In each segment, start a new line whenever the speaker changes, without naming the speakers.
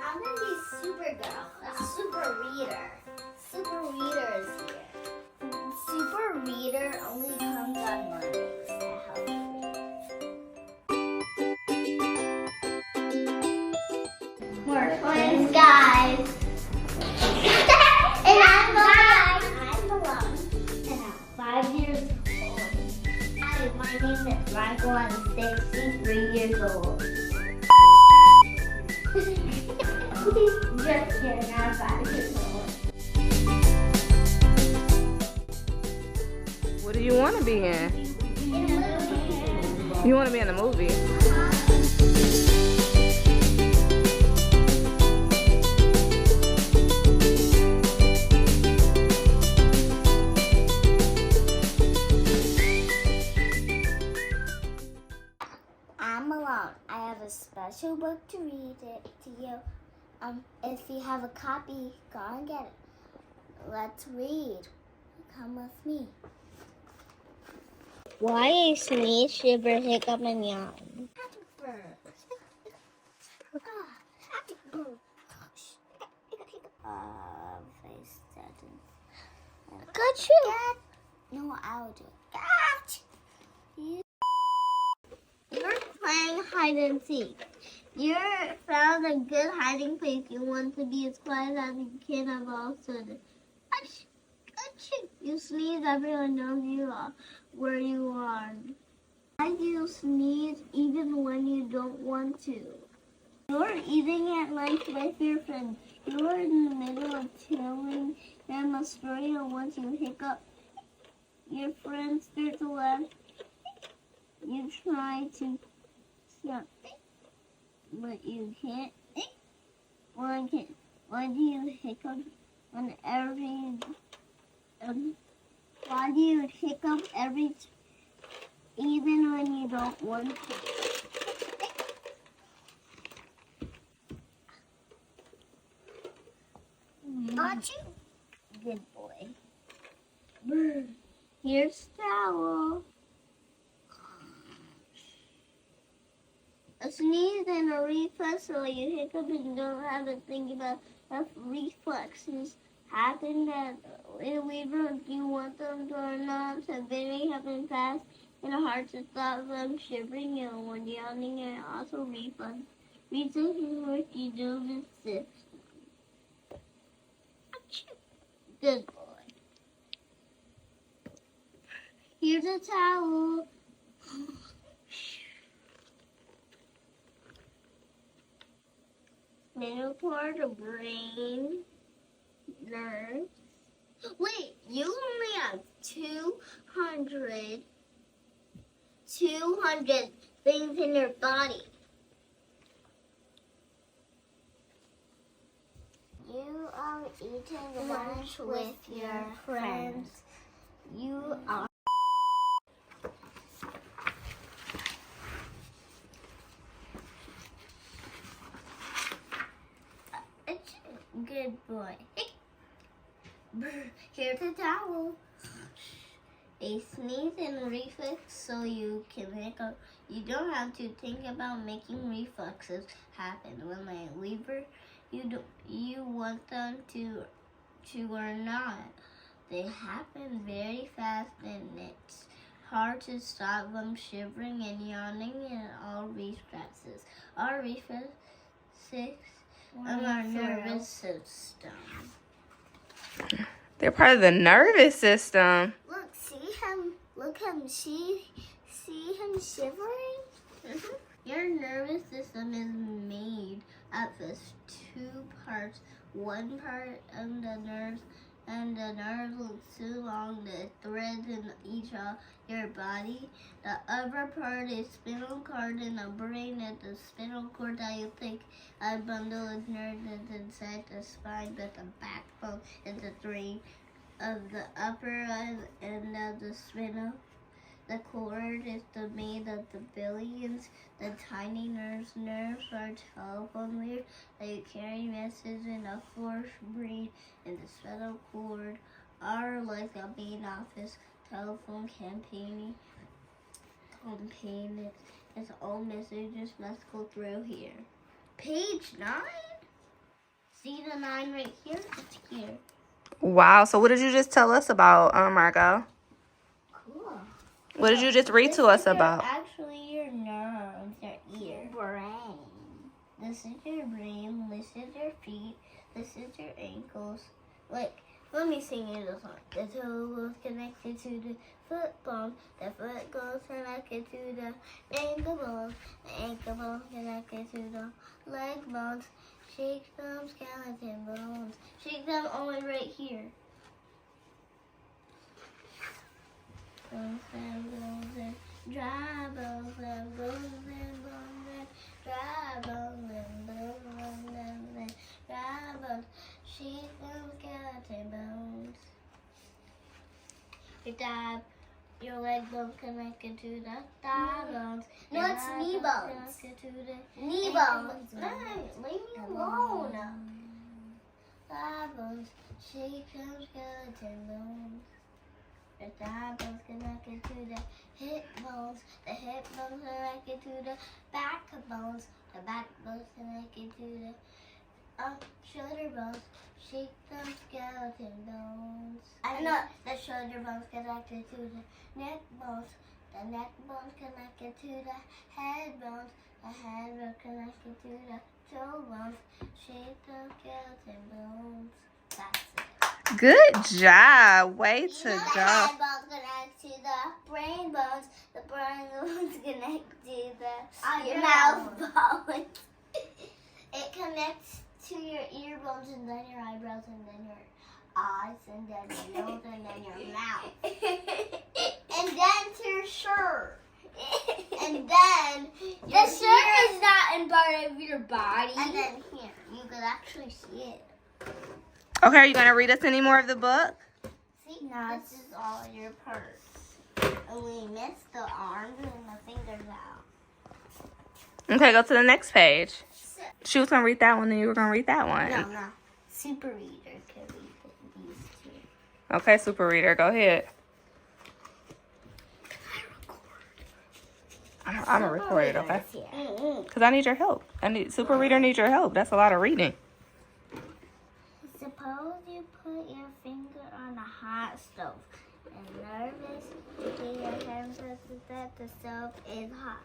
I'm gonna be Supergirl, a super reader. Super reader is here. Super reader only comes on Mondays to help read. We're twins, guys. And I'm Malone. And I'm 5 years old. Hi, my name is Margot. I'm 63 years old. Just kidding, I'm 5 years old.
What do you want to be in?
In a movie.
You want to be in a movie?
I'm Malone. I have a special book to read it to you. If you have a copy, go and get it. Let's read. Come with me. Why is sneeze, shiver, hiccup, and yawn? Happy bird. Happy bird. Face doesn't. Got you. No, I'll do it. You're playing hide and seek. You found a good hiding place. You want to be as quiet as you can of all sudden. Achoo! You sneeze, everyone knows you are where you are. Why do you sneeze even when you don't want to? You're eating at lunch with your friends. You're in the middle of telling them a story, and once you hiccup, your friends start to laugh. You try to stop, but you can't. Why do you hiccup on every? Why do you hiccup even when you don't want to? Not you. Good boy. Here's the towel. A sneeze and a reflex, so you hiccup and don't have to think about if reflexes happen that we don't you want them to or not. So very happen fast and hard to stop them shivering and when yawning and also reflex. Reflex is what you do with this. Good boy. Here's a towel. Middle part of brain, nerves. Wait, you only have 200 things in your body. You are eating lunch with your friends. You are. Good boy. Here's a towel. A sneeze and reflex so you can hiccup. You don't have to think about making reflexes happen when they lever. You want them to or not. They happen very fast and it's hard to stop them shivering and yawning and all reflexes. Our reflexes of our nervous system.
They're part of the nervous system.
Look, see him. Look him. See him shivering. Your nervous system is made up of two parts. One part of the nerves, and the nerves look too long. The threads in each of your body. The other part is spinal cord in the brain, and the spinal cord that you think a bundle of nerves is inside the spine, but the backbone is the three of the upper end of the spinal. The cord is made of the billions, the tiny nerves. Nerves are telephone wires that carry messages in a force brain, and the spinal cord are like a main office telephone campaign. It's all messages must go through here. Page 9? See the 9 right here? It's here.
Wow. So what did you just tell us about, Margot?
Cool.
What did you just read to us about?
Actually, your nerves, your ear. Brain. This is your brain. This is your feet. This is your ankles. Like, let me sing you the song. The toe goes connected to the foot bone. The foot goes connected to the ankle bone. The ankle bone connected to the leg bones. Shake them skeleton bones. Shake them only right here. Bones and bones and dry bones and bones and bones and dry bones and bones and dry bones. Shake them skeleton bones. Your leg bones connected to the thigh bones. No, it's knee bones. Connected to the knee bones. No, leave me alone. Thigh bones. Shake them skeleton bones. The thigh bones connected to the hip bones. The hip bones connected to the back bones. The back bones connected to the shoulder bones. Shake them skeleton bones. I know the shoulder bones connected to the neck bones. The neck bones connected to the head bones. The head bones connected to the toe bones. Shake them skeleton bones. That's it.
Good job. Way to
The
go.
head bones connect to the brain bones. The brain bones connect to the mouth bones. It connects to your ear bones and then your eyebrows and then your eyes and then your nose and then your mouth. And then to your shirt. And then
The shirt is not in part of your body.
And then here, you could actually see it.
Okay, are you going to read us any more of the book?
See, this is all your parts. And we missed the arms and the fingers out.
Okay, go to the next page. She was going to read that one, and you were going to read that one.
No. Super Reader could read these two.
Okay, Super Reader, go ahead. I'm going to record it, okay? Because I need your help. Super Reader needs your help. That's a lot of reading.
Suppose you put your finger on a hot stove and nervously your hand senses that the stove is hot.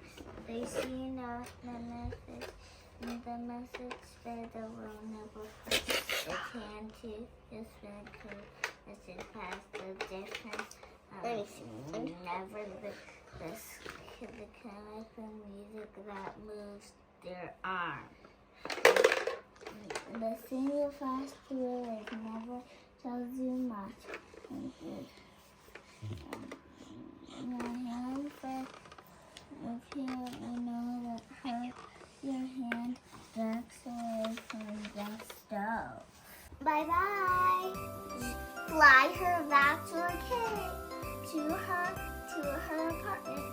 They see not the message, and the message said the will never hurt. The can to his friend could message past the difference. Let me see. Never the kind of music that moves their arm. The single fast word never tells you much. Your hand first appear, you know that hurt your hand backs away from the stove. Bye bye. Fly her back to her cave, to her apartment.